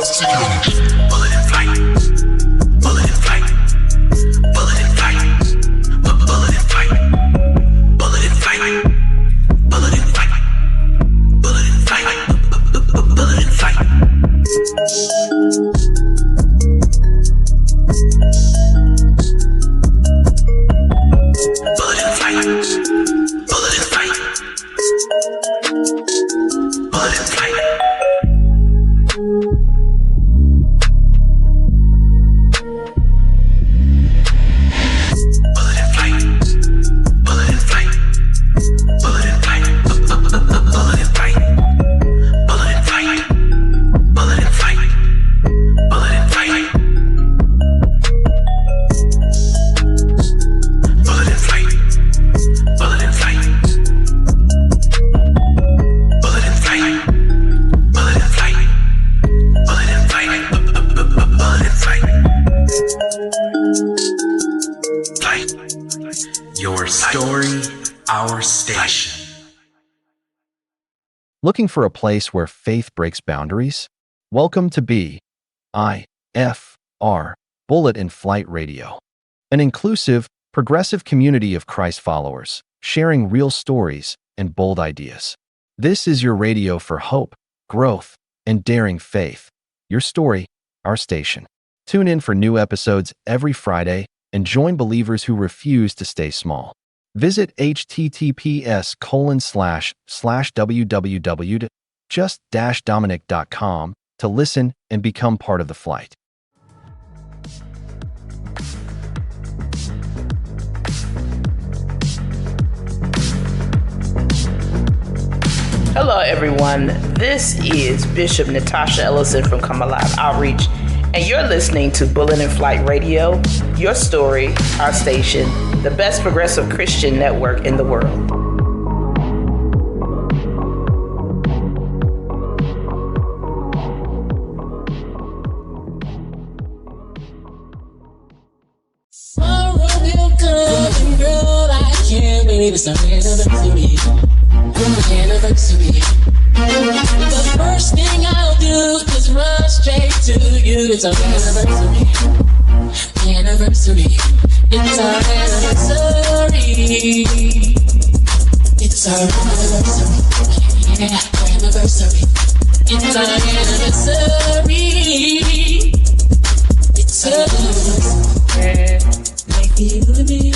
Bullet in flight. Bullet in flight. Bullet in flight. Bullet in flight. Bullet in flight. Bullet in flight. Bullet in flight. Bullet in flight. Bullet in flight. Bullet in flight. Bullet in flight. Your story, our station. Looking for a place where faith breaks boundaries? Welcome to BIFR, Bullet in Flight Radio, an inclusive, progressive community of Christ followers, sharing real stories and bold ideas. This is your radio for hope, growth, and daring faith. Your story, our station. Tune in for new episodes every Friday and join believers who refuse to stay small. Visit https://www.just-dominic.com to listen and become part of the flight. Hello everyone, this is Bishop Natasha Ellison from Camilla P Outreach, and you're listening to Bullet in Flight Radio, your story, our station, the best progressive Christian network in the world. Girl, I can't believe it's our anniversary. Anniversary. The first thing I'll do is run straight to you. It's our anniversary. Anniversary. It's our anniversary. It's our anniversary. Yeah, anniversary. It's our anniversary. It's our anniversary. Like you and me.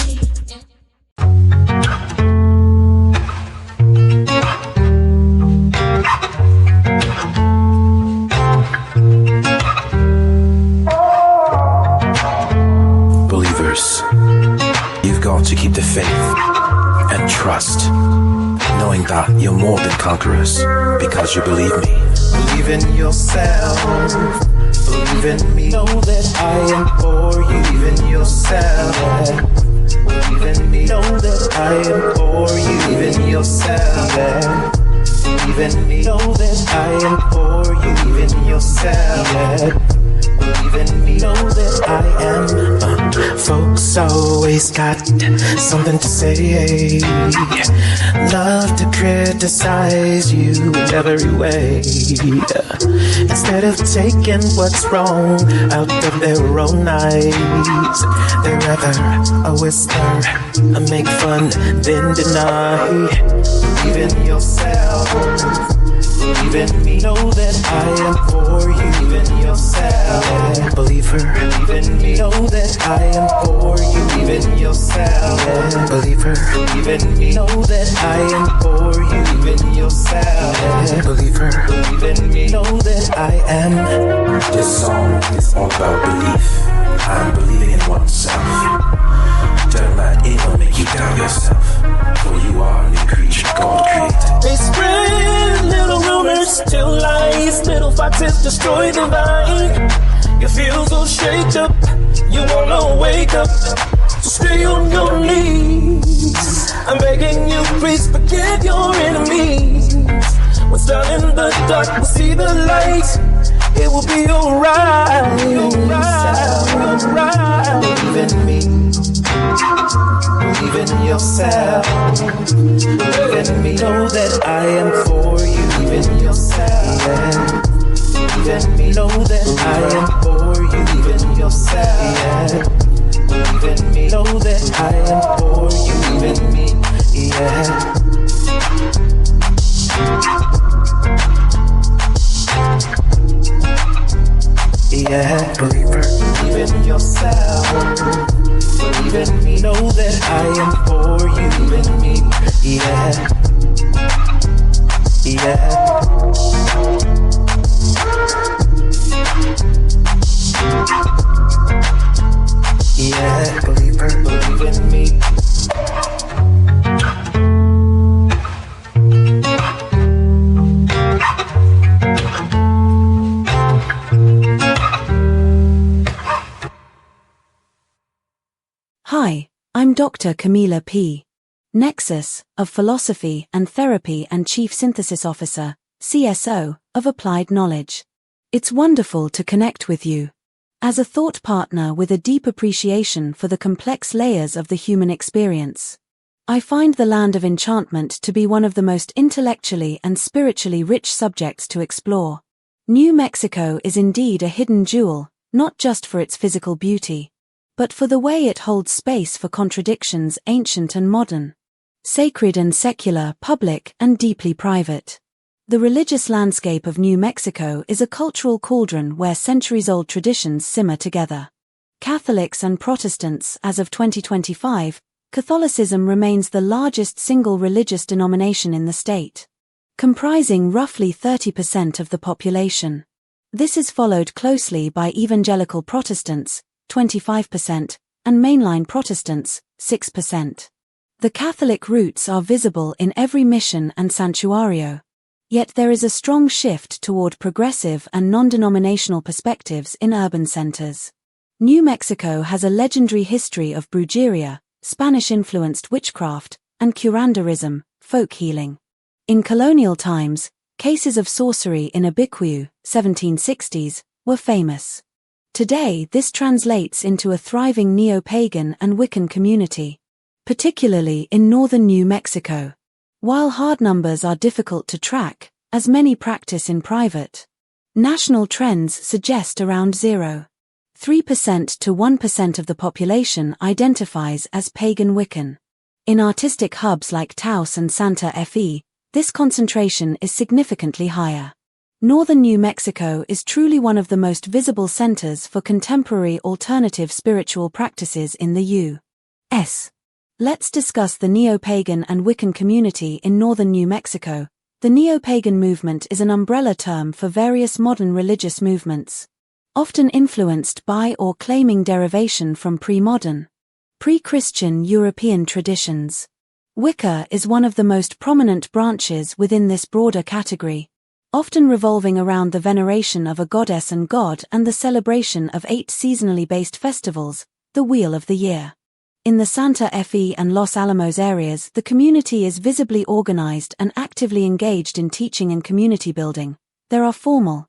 You've got to keep the faith and trust, knowing that you're more than conquerors because you believe me. Believe in yourself, believe in me. Know that I am for you. Believe in yourself, believe in me. Know that I am for you. Believe in yourself, believe in me. Know that I am for you. Believe in yourself, believe in me. Know that I am. Folks always got something to say. Love to criticize you in every way. Instead of taking what's wrong out of their own eyes, they'd rather whisper and make fun than deny. Believe in yourself. Believe in me. Know that I am for you. Believe in yourself. Believer. Believe in me. Know that I am for you. Believe in yourself. Believer. Believe in me. Know that I am for you. Believe in yourself. Believer. Believe in me. Know that I am. This song is all about belief. I'm believing in oneself. Don't let evil make you doubt yourself, for you are a new creature God created. They spread little rumors, tell lies, little foxes destroy the vine. You feel so shaked up, you wanna wake up, so stay on your knees. I'm begging you, please forgive your enemies. What's down in the dark will see the light. It will be alright. Believe in me. Believe in yourself. Believe in me. Know that I am for you. Believe in yourself. Believe in me. Know that believer. Believe in yourself. Believe in me. Know that I am for you. Believe in me. Yeah. Yeah. Yeah, believer, believe in me. Hi, I'm Dr. Camilla P. Nexus, of Philosophy and Therapy and Chief Synthesis Officer, CSO, of Applied Knowledge. It's wonderful to connect with you. As a thought partner with a deep appreciation for the complex layers of the human experience, I find the Land of Enchantment to be one of the most intellectually and spiritually rich subjects to explore. New Mexico is indeed a hidden jewel, not just for its physical beauty, but for the way it holds space for contradictions ancient and modern, sacred and secular, public and deeply private. The religious landscape of New Mexico is a cultural cauldron where centuries-old traditions simmer together. Catholics and Protestants. As of 2025, Catholicism remains the largest single religious denomination in the state, comprising roughly 30% of the population. This is followed closely by Evangelical Protestants, 25%, and mainline Protestants, 6%. The Catholic roots are visible in every mission and santuario. Yet there is a strong shift toward progressive and non-denominational perspectives in urban centers. New Mexico has a legendary history of brujeria, Spanish-influenced witchcraft, and curanderism, folk healing. In colonial times, cases of sorcery in Abiquiu, 1760s, were famous. Today this translates into a thriving neo-pagan and Wiccan community, particularly in northern New Mexico. While hard numbers are difficult to track, as many practice in private, national trends suggest around 0.3% to 1% of the population identifies as pagan Wiccan. In artistic hubs like Taos and Santa Fe, this concentration is significantly higher. Northern New Mexico is truly one of the most visible centers for contemporary alternative spiritual practices in the U.S. Let's discuss the neo-pagan and Wiccan community in northern New Mexico. The neo-pagan movement is an umbrella term for various modern religious movements, often influenced by or claiming derivation from pre-modern, pre-Christian European traditions. Wicca is one of the most prominent branches within this broader category, often revolving around the veneration of a goddess and god and the celebration of 8 seasonally based festivals, the Wheel of the Year. In the Santa Fe and Los Alamos areas, the community is visibly organized and actively engaged in teaching and community building. There are formal,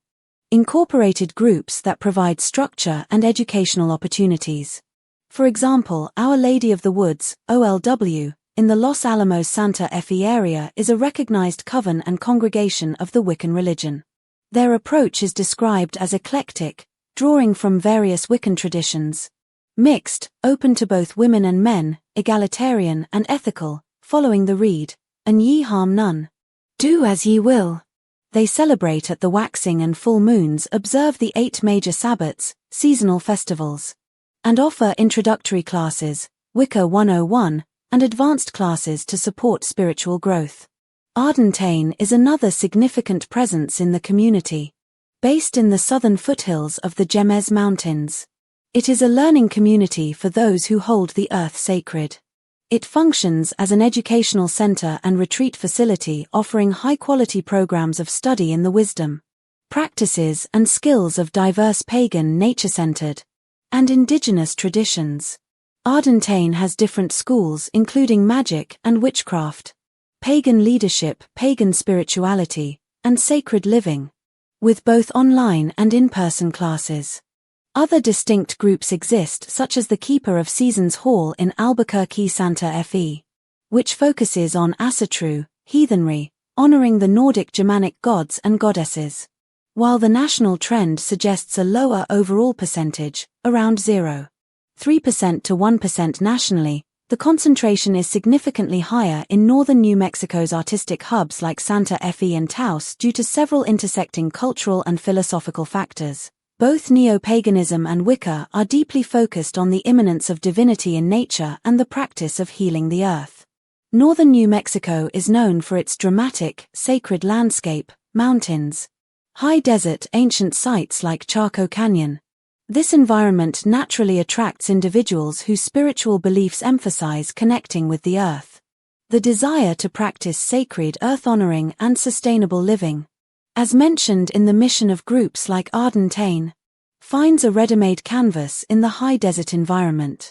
incorporated groups that provide structure and educational opportunities. For example, Our Lady of the Woods, OLW, in the Los Alamos Santa Fe area is a recognized coven and congregation of the Wiccan religion. Their approach is described as eclectic, drawing from various Wiccan traditions. Mixed, open to both women and men, egalitarian and ethical, following the reed, and ye harm none. Do as ye will. They celebrate at the waxing and full moons, observe the 8 major Sabbats, seasonal festivals, and offer introductory classes, Wicca 101, and advanced classes to support spiritual growth. Ardentane is another significant presence in the community. Based in the southern foothills of the Jemez Mountains, it is a learning community for those who hold the earth sacred. It functions as an educational center and retreat facility offering high-quality programs of study in the wisdom, practices and skills of diverse pagan, nature-centered, and indigenous traditions. Ardentane has different schools including magic and witchcraft, pagan leadership, pagan spirituality, and sacred living, with both online and in-person classes. Other distinct groups exist such as the Keeper of Seasons Hall in Albuquerque, Santa Fe, which focuses on asatru, heathenry, honoring the Nordic Germanic gods and goddesses. While the national trend suggests a lower overall percentage, around 0.3% to 1% nationally, the concentration is significantly higher in northern New Mexico's artistic hubs like Santa Fe and Taos due to several intersecting cultural and philosophical factors. Both neo-paganism and Wicca are deeply focused on the immanence of divinity in nature and the practice of healing the earth. Northern New Mexico is known for its dramatic, sacred landscape, mountains, high desert, ancient sites like Chaco Canyon. This environment naturally attracts individuals whose spiritual beliefs emphasize connecting with the earth. The desire to practice sacred, earth-honoring, and sustainable living, as mentioned in the mission of groups like Ardentane, finds a ready-made canvas in the high desert environment.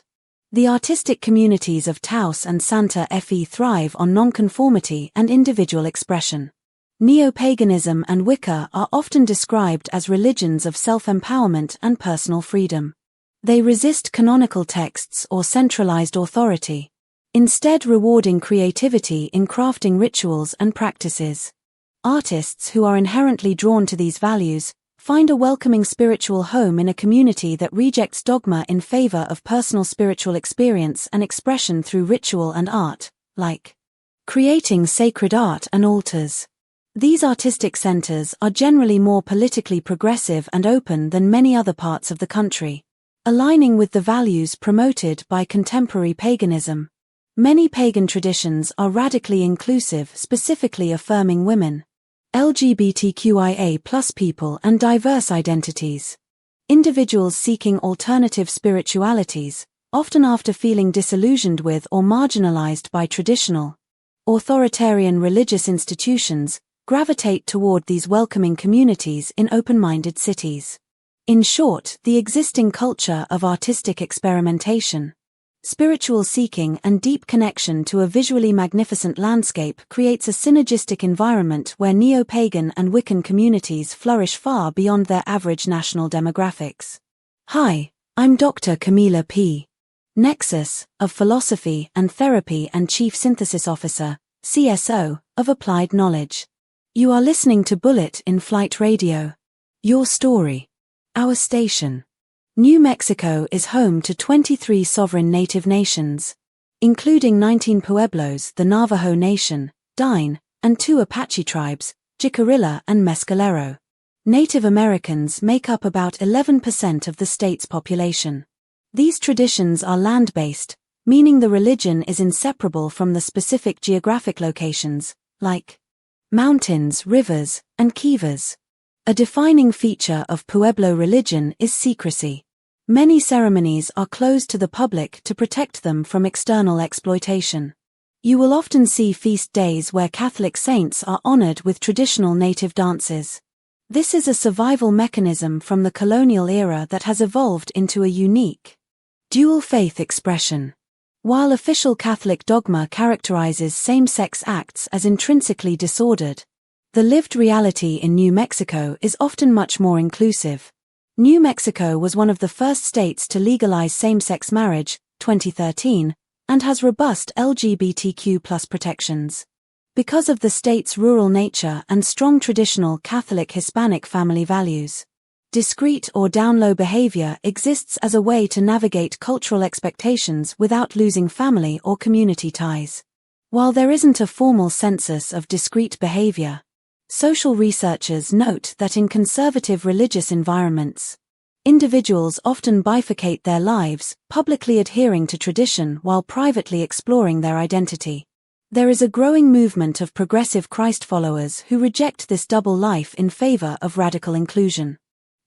The artistic communities of Taos and Santa Fe thrive on nonconformity and individual expression. Neo-paganism and Wicca are often described as religions of self-empowerment and personal freedom. They resist canonical texts or centralized authority, instead rewarding creativity in crafting rituals and practices. Artists who are inherently drawn to these values find a welcoming spiritual home in a community that rejects dogma in favor of personal spiritual experience and expression through ritual and art, like creating sacred art and altars. These artistic centers are generally more politically progressive and open than many other parts of the country, aligning with the values promoted by contemporary paganism. Many pagan traditions are radically inclusive, specifically affirming women, LGBTQIA+ people and diverse identities. Individuals seeking alternative spiritualities, often after feeling disillusioned with or marginalized by traditional, authoritarian religious institutions, gravitate toward these welcoming communities in open-minded cities. In short, the existing culture of artistic experimentation, spiritual seeking and deep connection to a visually magnificent landscape creates a synergistic environment where neo-pagan and Wiccan communities flourish far beyond their average national demographics. Hi, I'm Dr. Camilla P. Nexus, of Philosophy and Therapy and Chief Synthesis Officer, CSO, of Applied Knowledge. You are listening to Bullet in Flight Radio. Your story. Our station. New Mexico is home to 23 sovereign native nations, including 19 Pueblos, the Navajo Nation, Dine, and 2 Apache tribes, Jicarilla and Mescalero. Native Americans make up about 11% of the state's population. These traditions are land-based, meaning the religion is inseparable from the specific geographic locations, like mountains, rivers, and kivas. A defining feature of Pueblo religion is secrecy. Many ceremonies are closed to the public to protect them from external exploitation. You will often see feast days where Catholic saints are honored with traditional native dances. This is a survival mechanism from the colonial era that has evolved into a unique, dual faith expression. While official Catholic dogma characterizes same-sex acts as intrinsically disordered, the lived reality in New Mexico is often much more inclusive. New Mexico was one of the first states to legalize same-sex marriage, 2013, and has robust LGBTQ+ protections. Because of the state's rural nature and strong traditional Catholic Hispanic family values, discreet or down-low behavior exists as a way to navigate cultural expectations without losing family or community ties. While there isn't a formal census of discreet behavior, social researchers note that in conservative religious environments, individuals often bifurcate their lives, publicly adhering to tradition while privately exploring their identity. There is a growing movement of progressive Christ followers who reject this double life in favor of radical inclusion.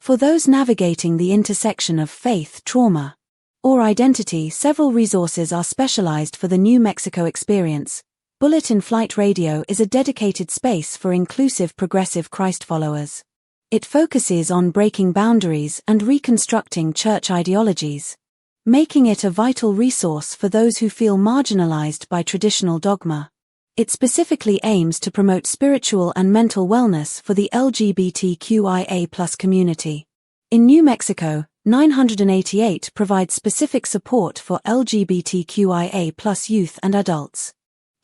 For those navigating the intersection of faith, trauma, or identity, several resources are specialized for the New Mexico experience. Bullet in Flight Radio is a dedicated space for inclusive progressive Christ followers. It focuses on breaking boundaries and reconstructing church ideologies, making it a vital resource for those who feel marginalized by traditional dogma. It specifically aims to promote spiritual and mental wellness for the LGBTQIA+ community. In New Mexico, 988 provides specific support for LGBTQIA+ youth and adults.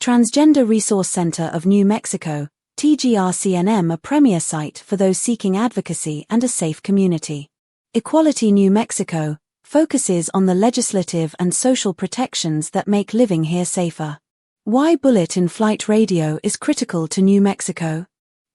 Transgender Resource Center of New Mexico, TGRCNM, a premier site for those seeking advocacy and a safe community. Equality New Mexico focuses on the legislative and social protections that make living here safer. Why Bullet in Flight Radio is critical to New Mexico?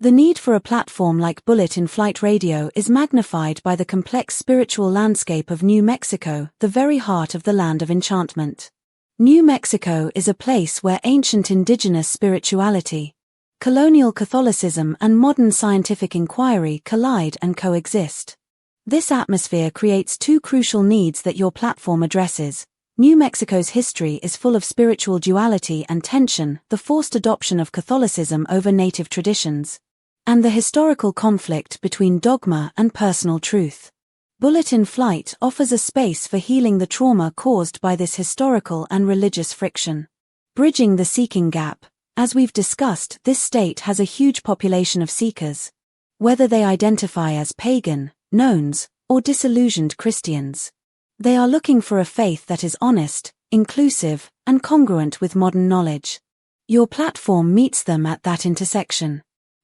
The need for a platform like Bullet in Flight Radio is magnified by the complex spiritual landscape of New Mexico, the very heart of the Land of Enchantment. New Mexico is a place where ancient indigenous spirituality, colonial Catholicism, and modern scientific inquiry collide and coexist. This atmosphere creates two crucial needs that your platform addresses. New Mexico's history is full of spiritual duality and tension, the forced adoption of Catholicism over native traditions, and the historical conflict between dogma and personal truth. Bullet in Flight offers a space for healing the trauma caused by this historical and religious friction. Bridging the seeking gap. As we've discussed, this state has a huge population of seekers, whether they identify as pagan, nones, or disillusioned Christians. They are looking for a faith that is honest, inclusive, and congruent with modern knowledge. Your platform meets them at that intersection.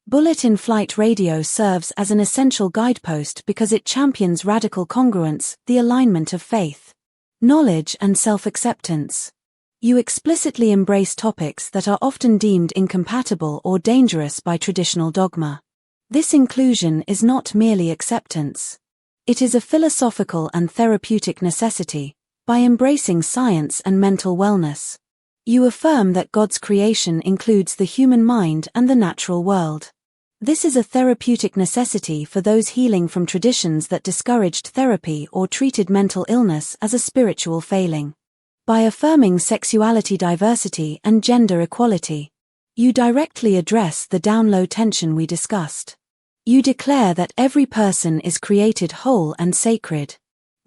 Bullet in Flight Radio serves as an essential guidepost because it champions radical congruence, the alignment of faith, knowledge, and self-acceptance. You explicitly embrace topics that are often deemed incompatible or dangerous by traditional dogma. This inclusion is not merely acceptance. It is a philosophical and therapeutic necessity. By embracing science and mental wellness, you affirm that God's creation includes the human mind and the natural world. This is a therapeutic necessity for those healing from traditions that discouraged therapy or treated mental illness as a spiritual failing. By affirming sexuality diversity and gender equality, you directly address the down-low tension we discussed. You declare that every person is created whole and sacred,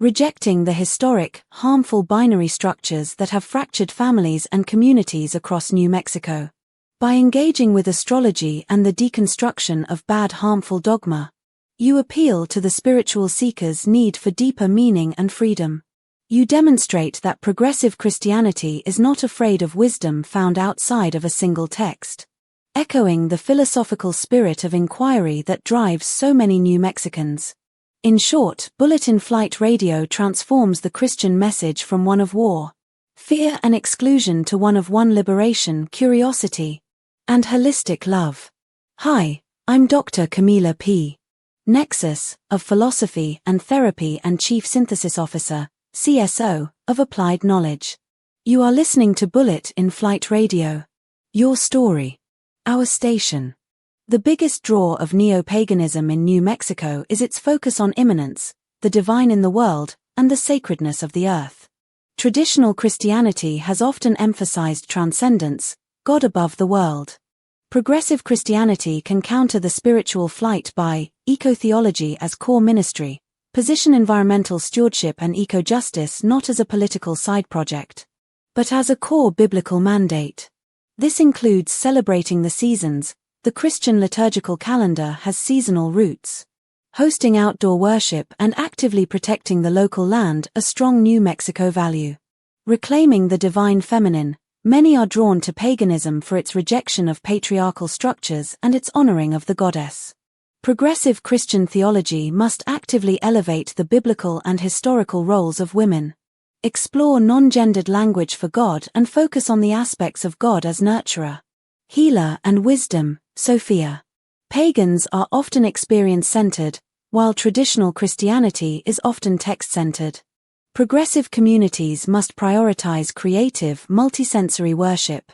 rejecting the historic, harmful binary structures that have fractured families and communities across New Mexico. By engaging with astrology and the deconstruction of bad, harmful dogma, you appeal to the spiritual seeker's need for deeper meaning and freedom. You demonstrate that progressive Christianity is not afraid of wisdom found outside of a single text, echoing the philosophical spirit of inquiry that drives so many New Mexicans. In short, Bullet in Flight Radio transforms the Christian message from one of war, fear, and exclusion to one of liberation, curiosity, and holistic love. Hi, I'm Dr. Camilla P. Nexus, of Philosophy and Therapy and Chief Synthesis Officer, CSO, of Applied Knowledge. You are listening to Bullet in Flight Radio. Your story. Our station. The biggest draw of neo-paganism in New Mexico is its focus on immanence, the divine in the world, and the sacredness of the earth. Traditional Christianity has often emphasized transcendence, God above the world. Progressive Christianity can counter the spiritual flight by eco-theology as core ministry, position environmental stewardship and eco-justice not as a political side project, but as a core biblical mandate. This includes celebrating the seasons. The Christian liturgical calendar has seasonal roots, hosting outdoor worship and actively protecting the local land, a strong New Mexico value. Reclaiming the divine feminine. Many are drawn to paganism for its rejection of patriarchal structures and its honoring of the goddess. Progressive Christian theology must actively elevate the biblical and historical roles of women, explore non-gendered language for God, and focus on the aspects of God as nurturer, healer, and wisdom, Sophia. Pagans are often experience-centered, while traditional Christianity is often text-centered. Progressive communities must prioritize creative, multisensory worship,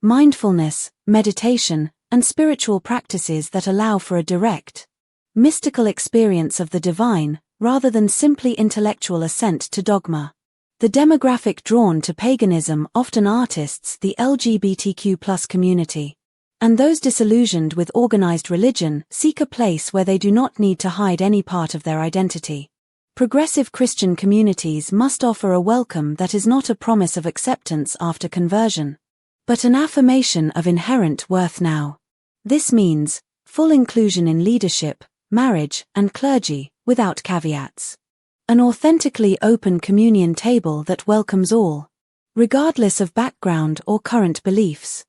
mindfulness, meditation, and spiritual practices that allow for a direct, mystical experience of the divine, rather than simply intellectual assent to dogma. The demographic drawn to paganism often artists, the LGBTQ+ community, and those disillusioned with organized religion seek a place where they do not need to hide any part of their identity. Progressive Christian communities must offer a welcome that is not a promise of acceptance after conversion, but an affirmation of inherent worth now. This means full inclusion in leadership, marriage, and clergy, without caveats. An authentically open communion table that welcomes all, regardless of background or current beliefs.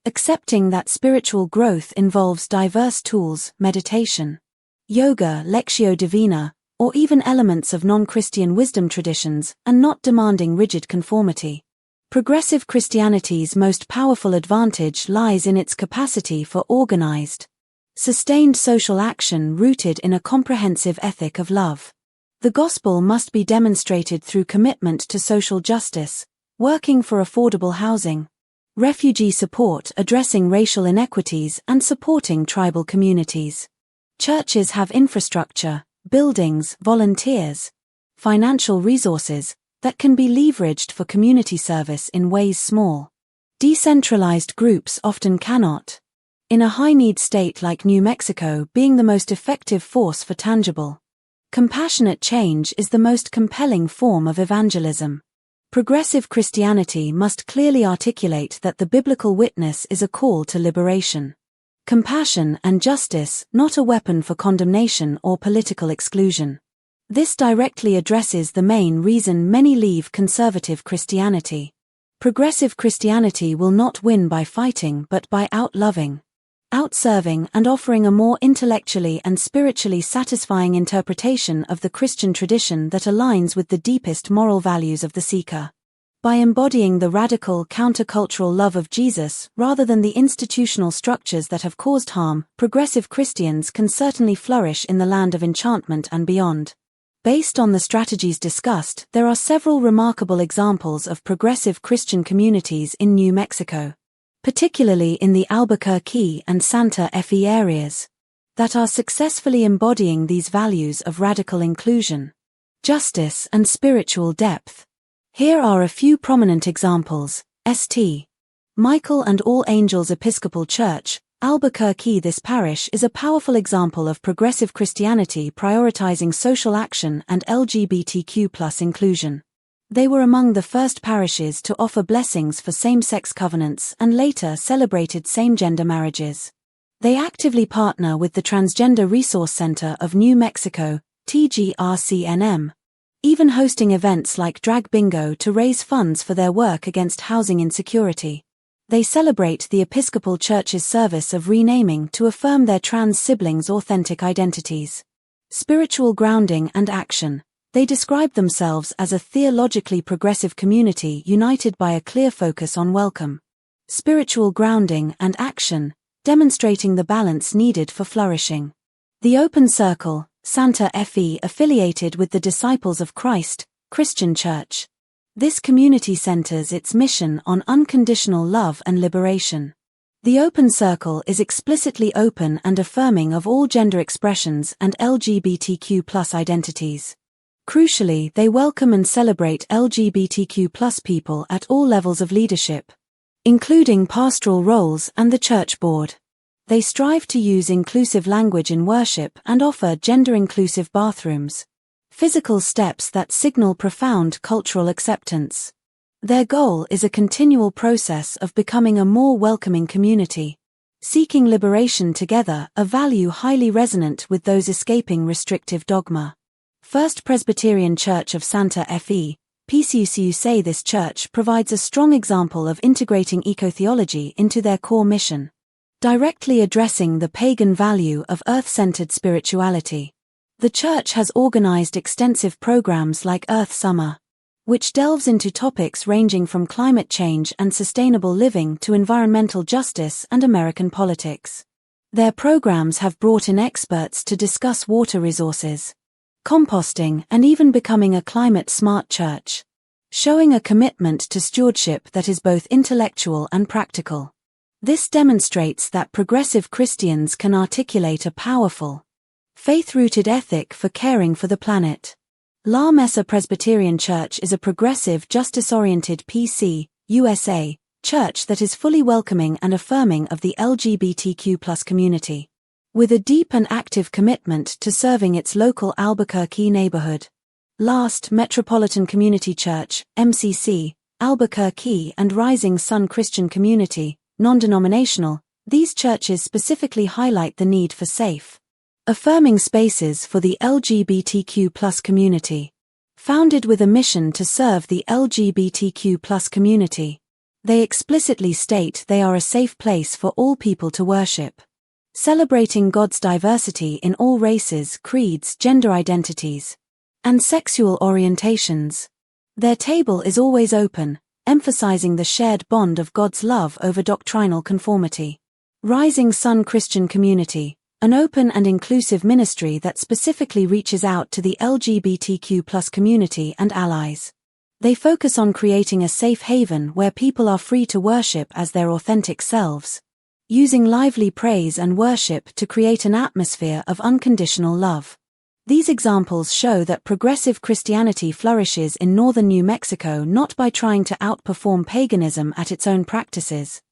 Accepting that spiritual growth involves diverse tools, meditation, yoga, lectio divina, or even elements of non-Christian wisdom traditions, and not demanding rigid conformity. Progressive Christianity's most powerful advantage lies in its capacity for organized, Sustained social action rooted in a comprehensive ethic of love. The gospel must be demonstrated through commitment to social justice, working for affordable housing, refugee support, addressing racial inequities, and supporting tribal communities. Churches have infrastructure, buildings, volunteers, financial resources that can be leveraged for community service in ways small, decentralized groups often cannot. In a high-need state like New Mexico, being the most effective force for tangible, compassionate change is the most compelling form of evangelism. Progressive Christianity must clearly articulate that the biblical witness is a call to liberation, compassion, and justice, not a weapon for condemnation or political exclusion. This directly addresses the main reason many leave conservative Christianity. Progressive Christianity will not win by fighting but by out-loving, out-serving, and offering a more intellectually and spiritually satisfying interpretation of the Christian tradition that aligns with the deepest moral values of the seeker. By embodying the radical, countercultural love of Jesus rather than the institutional structures that have caused harm, progressive Christians can certainly flourish in the Land of Enchantment and beyond. Based on the strategies discussed, there are several remarkable examples of progressive Christian communities in New Mexico, particularly in the Albuquerque and Santa Fe areas, that are successfully embodying these values of radical inclusion, justice, and spiritual depth. Here are a few prominent examples. St. Michael and All Angels Episcopal Church, Albuquerque. This parish is a powerful example of progressive Christianity prioritizing social action and LGBTQ+ inclusion. They were among the first parishes to offer blessings for same-sex covenants and later celebrated same-gender marriages. They actively partner with the Transgender Resource Center of New Mexico, TGRCNM, even hosting events like Drag Bingo to raise funds for their work against housing insecurity. They celebrate the Episcopal Church's service of renaming to affirm their trans siblings' authentic identities. Spiritual grounding and action. They describe themselves as a theologically progressive community united by a clear focus on welcome, spiritual grounding, and action, demonstrating the balance needed for flourishing. The Open Circle, Santa Fe, affiliated with the Disciples of Christ, Christian Church. This community centers its mission on unconditional love and liberation. The Open Circle is explicitly open and affirming of all gender expressions and LGBTQ+ identities. Crucially, they welcome and celebrate LGBTQ+ people at all levels of leadership, including pastoral roles and the church board. They strive to use inclusive language in worship and offer gender-inclusive bathrooms, physical steps that signal profound cultural acceptance. Their goal is a continual process of becoming a more welcoming community, seeking liberation together, a value highly resonant with those escaping restrictive dogma. First Presbyterian Church of Santa Fe, PCUCU. Say this church provides a strong example of integrating eco-theology into their core mission, directly addressing the pagan value of earth-centered spirituality. The church has organized extensive programs like Earth Summer, which delves into topics ranging from climate change and sustainable living to environmental justice and American politics. Their programs have brought in experts to discuss water resources, composting, and even becoming a climate-smart church, showing a commitment to stewardship that is both intellectual and practical. This demonstrates that progressive Christians can articulate a powerful, faith-rooted ethic for caring for the planet. La Mesa Presbyterian Church is a progressive, justice-oriented PCUSA church that is fully welcoming and affirming of the LGBTQ+ community, with a deep and active commitment to serving its local Albuquerque neighborhood. Last Metropolitan Community Church, MCC, Albuquerque, and Rising Sun Christian Community, non-denominational. These churches specifically highlight the need for safe, affirming spaces for the LGBTQ+ community. Founded with a mission to serve the LGBTQ+ community, they explicitly state they are a safe place for all people to worship, celebrating God's diversity in all races, creeds, gender identities, and sexual orientations. Their table is always open, emphasizing the shared bond of God's love over doctrinal conformity. Rising Sun Christian Community, an open and inclusive ministry that specifically reaches out to the LGBTQ+ community and allies. They focus on creating a safe haven where people are free to worship as their authentic selves, using lively praise and worship to create an atmosphere of unconditional love. These examples show that progressive Christianity flourishes in northern New Mexico not by trying to outperform paganism at its own practices,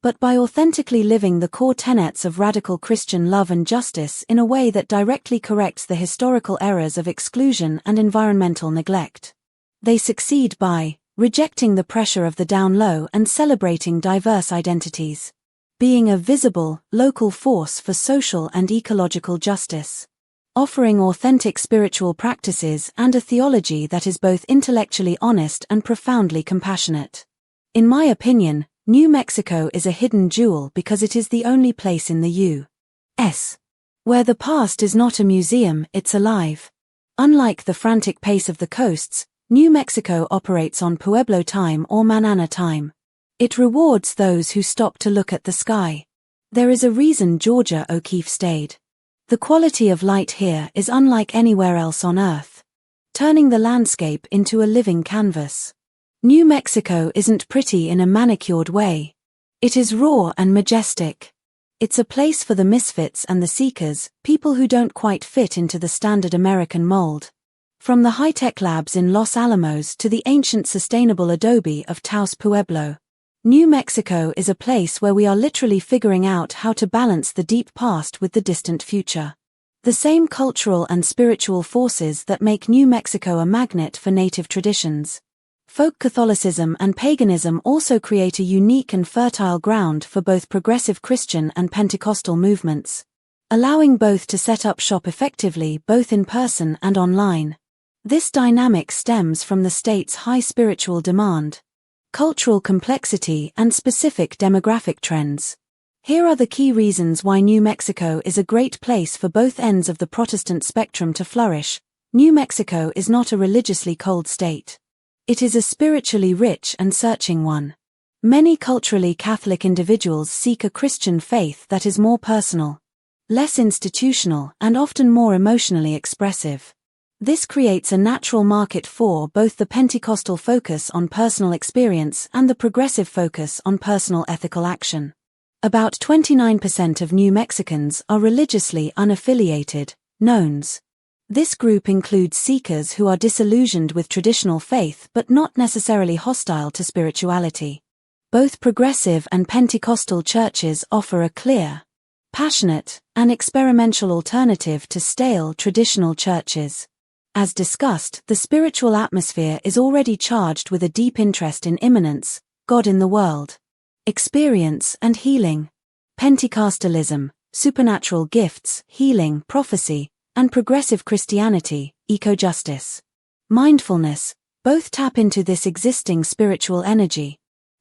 but by authentically living the core tenets of radical Christian love and justice in a way that directly corrects the historical errors of exclusion and environmental neglect. They succeed by rejecting the pressure of the down low and celebrating diverse identities, being a visible, local force for social and ecological justice, offering authentic spiritual practices and a theology that is both intellectually honest and profoundly compassionate. In my opinion, New Mexico is a hidden jewel because it is the only place in the U.S. where the past is not a museum, it's alive. Unlike the frantic pace of the coasts, New Mexico operates on Pueblo time or Manana time. It rewards those who stop to look at the sky. There is a reason Georgia O'Keeffe stayed. The quality of light here is unlike anywhere else on Earth, turning the landscape into a living canvas. New Mexico isn't pretty in a manicured way. It is raw and majestic. It's a place for the misfits and the seekers, people who don't quite fit into the standard American mold. From the high-tech labs in Los Alamos to the ancient sustainable adobe of Taos Pueblo, New Mexico is a place where we are literally figuring out how to balance the deep past with the distant future. The same cultural and spiritual forces that make New Mexico a magnet for native traditions, folk Catholicism and paganism, also create a unique and fertile ground for both progressive Christian and Pentecostal movements, allowing both to set up shop effectively both in person and online. This dynamic stems from the state's high spiritual demand, cultural complexity, and specific demographic trends. Here are the key reasons why New Mexico is a great place for both ends of the Protestant spectrum to flourish. New Mexico is not a religiously cold state. It is a spiritually rich and searching one. Many culturally Catholic individuals seek a Christian faith that is more personal, less institutional, and often more emotionally expressive. This creates a natural market for both the Pentecostal focus on personal experience and the progressive focus on personal ethical action. About 29% of New Mexicans are religiously unaffiliated, nones. This group includes seekers who are disillusioned with traditional faith but not necessarily hostile to spirituality. Both progressive and Pentecostal churches offer a clear, passionate, and experimental alternative to stale traditional churches. As discussed, the spiritual atmosphere is already charged with a deep interest in immanence, God in the world, experience and healing, Pentecostalism, supernatural gifts, healing, prophecy, and progressive Christianity, eco-justice, mindfulness, both tap into this existing spiritual energy,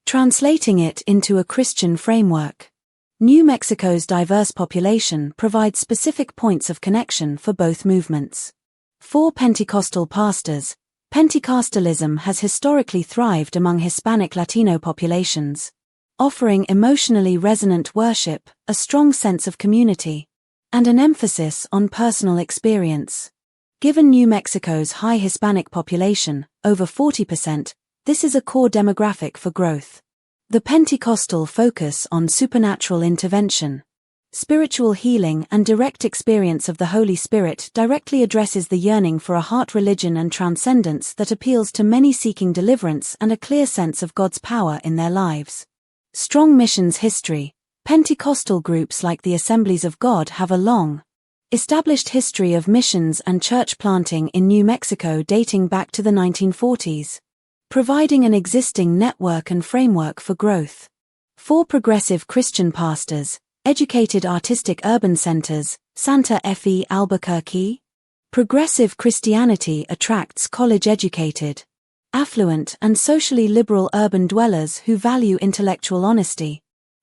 translating it into a Christian framework. New Mexico's diverse population provides specific points of connection for both movements. For Pentecostal pastors, Pentecostalism has historically thrived among Hispanic Latino populations, offering emotionally resonant worship, a strong sense of community, and an emphasis on personal experience. Given New Mexico's high Hispanic population, over 40%, this is a core demographic for growth. The Pentecostal focus on supernatural intervention, spiritual healing, and direct experience of the Holy Spirit directly addresses the yearning for a heart religion and transcendence that appeals to many seeking deliverance and a clear sense of God's power in their lives. Strong missions history. Pentecostal groups like the Assemblies of God have a long, established history of missions and church planting in New Mexico dating back to the 1940s, providing an existing network and framework for growth. For progressive Christian pastors, educated artistic urban centers, Santa Fe, Albuquerque. Progressive Christianity attracts college-educated, affluent, and socially liberal urban dwellers who value intellectual honesty,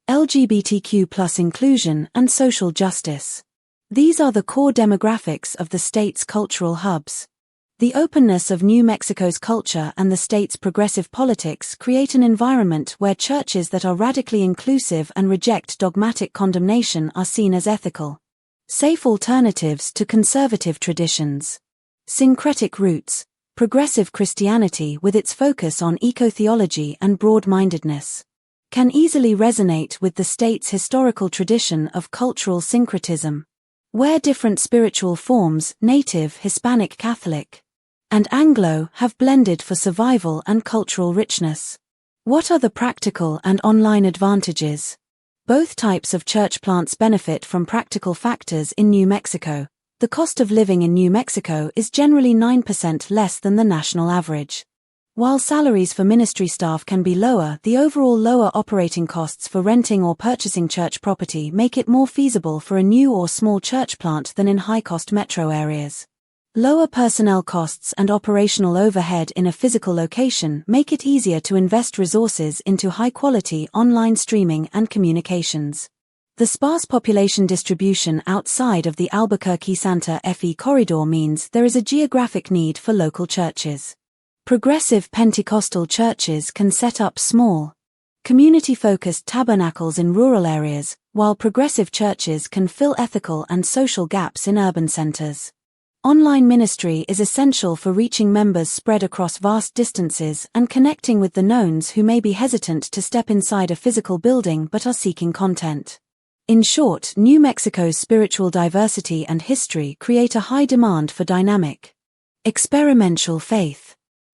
LGBTQ+ inclusion, and social justice. These are the core demographics of the state's cultural hubs. The openness of New Mexico's culture and the state's progressive politics create an environment where churches that are radically inclusive and reject dogmatic condemnation are seen as ethical, safe alternatives to conservative traditions. Syncretic roots, progressive Christianity with its focus on eco-theology and broad-mindedness, can easily resonate with the state's historical tradition of cultural syncretism, where different spiritual forms, Native, Hispanic Catholic, and Anglo, have blended for survival and cultural richness. What are the practical and online advantages? Both types of church plants benefit from practical factors in New Mexico. The cost of living in New Mexico is generally 9% less than the national average. While salaries for ministry staff can be lower, the overall lower operating costs for renting or purchasing church property make it more feasible for a new or small church plant than in high-cost metro areas. Lower personnel costs and operational overhead in a physical location make it easier to invest resources into high-quality online streaming and communications. The sparse population distribution outside of the Albuquerque-Santa Fe corridor means there is a geographic need for local churches. Progressive Pentecostal churches can set up small, community-focused tabernacles in rural areas, while progressive churches can fill ethical and social gaps in urban centers. Online ministry is essential for reaching members spread across vast distances and connecting with the knowns who may be hesitant to step inside a physical building but are seeking content. In short, New Mexico's spiritual diversity and history create a high demand for dynamic, experiential faith.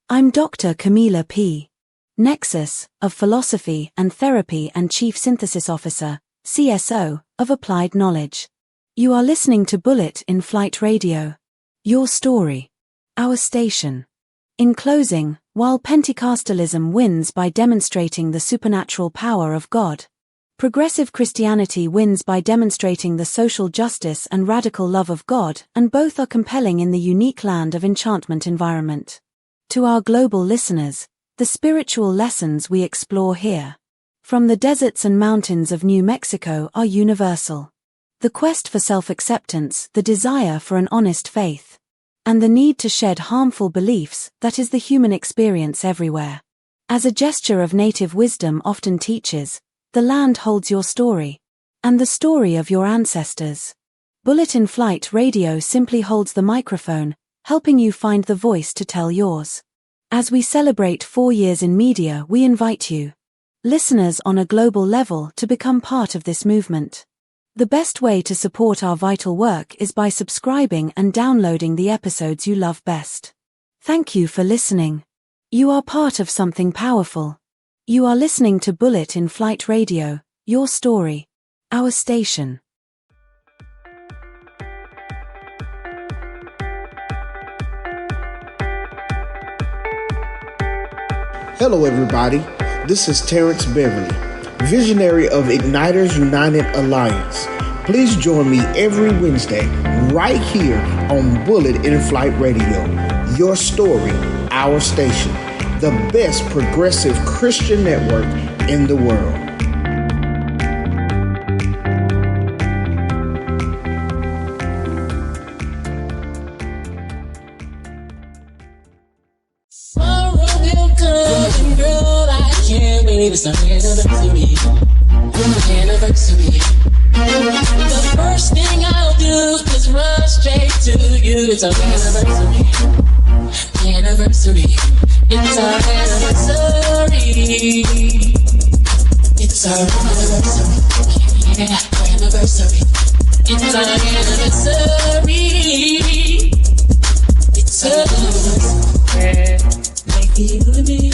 I'm Dr. Camilla P. Nexus, of Philosophy and Therapy and Chief Synthesis Officer, CSO, of Applied Knowledge. You are listening to Bullet in Flight Radio. Your story. Our station. In closing, while Pentecostalism wins by demonstrating the supernatural power of God, progressive Christianity wins by demonstrating the social justice and radical love of God, and both are compelling in the unique Land of Enchantment environment. To our global listeners, the spiritual lessons we explore here, from the deserts and mountains of New Mexico, are universal. The quest for self-acceptance, the desire for an honest faith, and the need to shed harmful beliefs, that is the human experience everywhere. As a gesture of native wisdom often teaches, the land holds your story, and the story of your ancestors. Bullet in Flight Radio simply holds the microphone, helping you find the voice to tell yours. As we celebrate 4 years in media, we invite you, listeners on a global level, to become part of this movement. The best way to support our vital work is by subscribing and downloading the episodes you love best. Thank you for listening. You are part of something powerful. You are listening to Bullet in Flight Radio, your story, our station. Hello everybody, this is Terrence Beverly, visionary of Igniters United Alliance. Please join me every Wednesday right here on Bullet in Flight Radio. Your story, our station. The best progressive Christian network in the world. It's our anniversary. The first thing I'll do is run straight to you. It's our anniversary. Anniversary. It's our anniversary. It's our anniversary. Yeah, anniversary. It's our anniversary. It's our anniversary. Like you and me.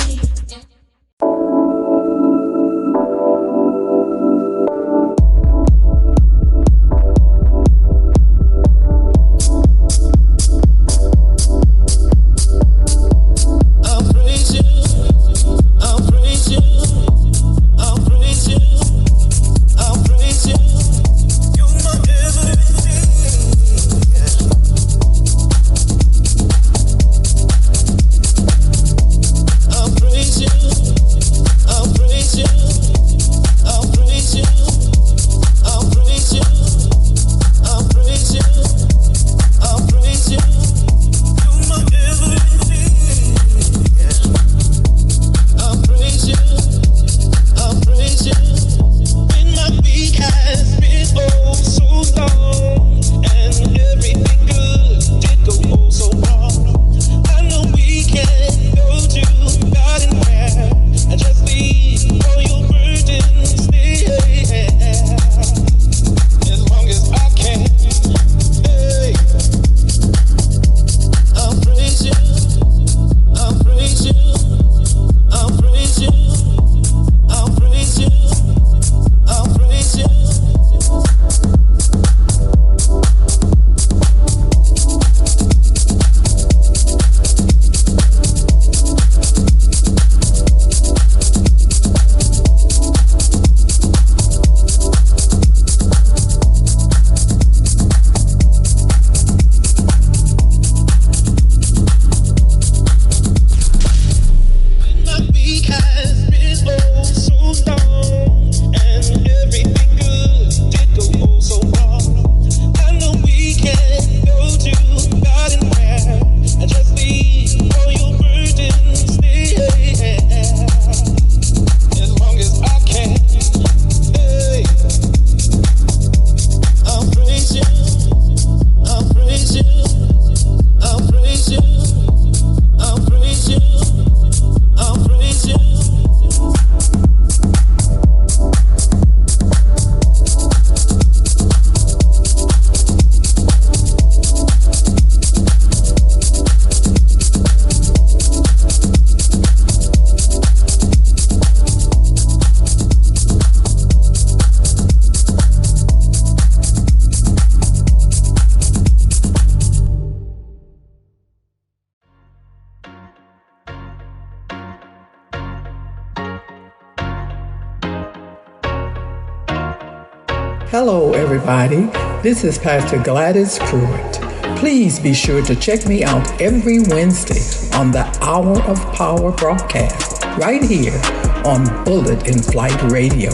Hello, everybody. This is Pastor Gladys Pruitt. Please be sure to check me out every Wednesday on the Hour of Power broadcast, right here on Bullet in Flight Radio.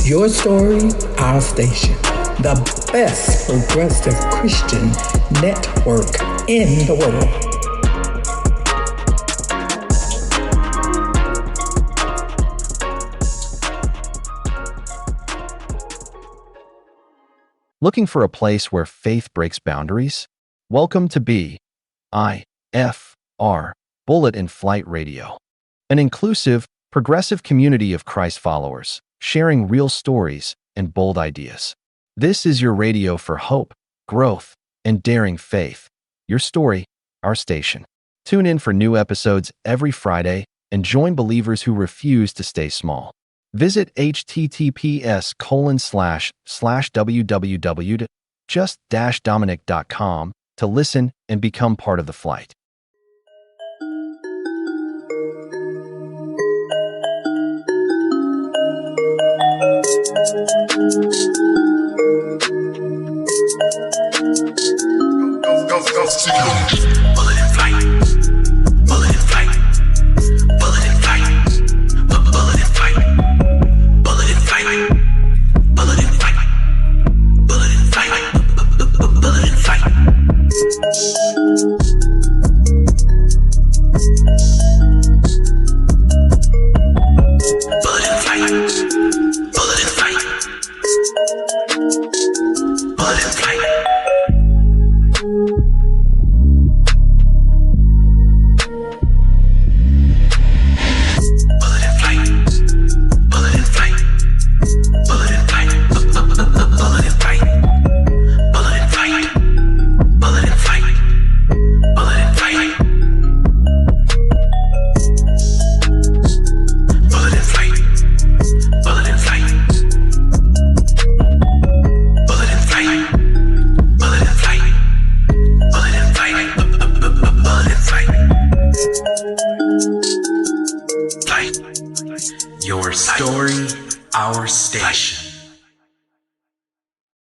Your story, our station. The best progressive Christian network in the world. Looking for a place where faith breaks boundaries? Welcome to BIFR, Bullet in Flight Radio, an inclusive, progressive community of Christ followers, sharing real stories and bold ideas. This is your radio for hope, growth, and daring faith. Your story, our station. Tune in for new episodes every Friday and join believers who refuse to stay small. Visit https://www.just-dominic.com to listen and become part of the flight.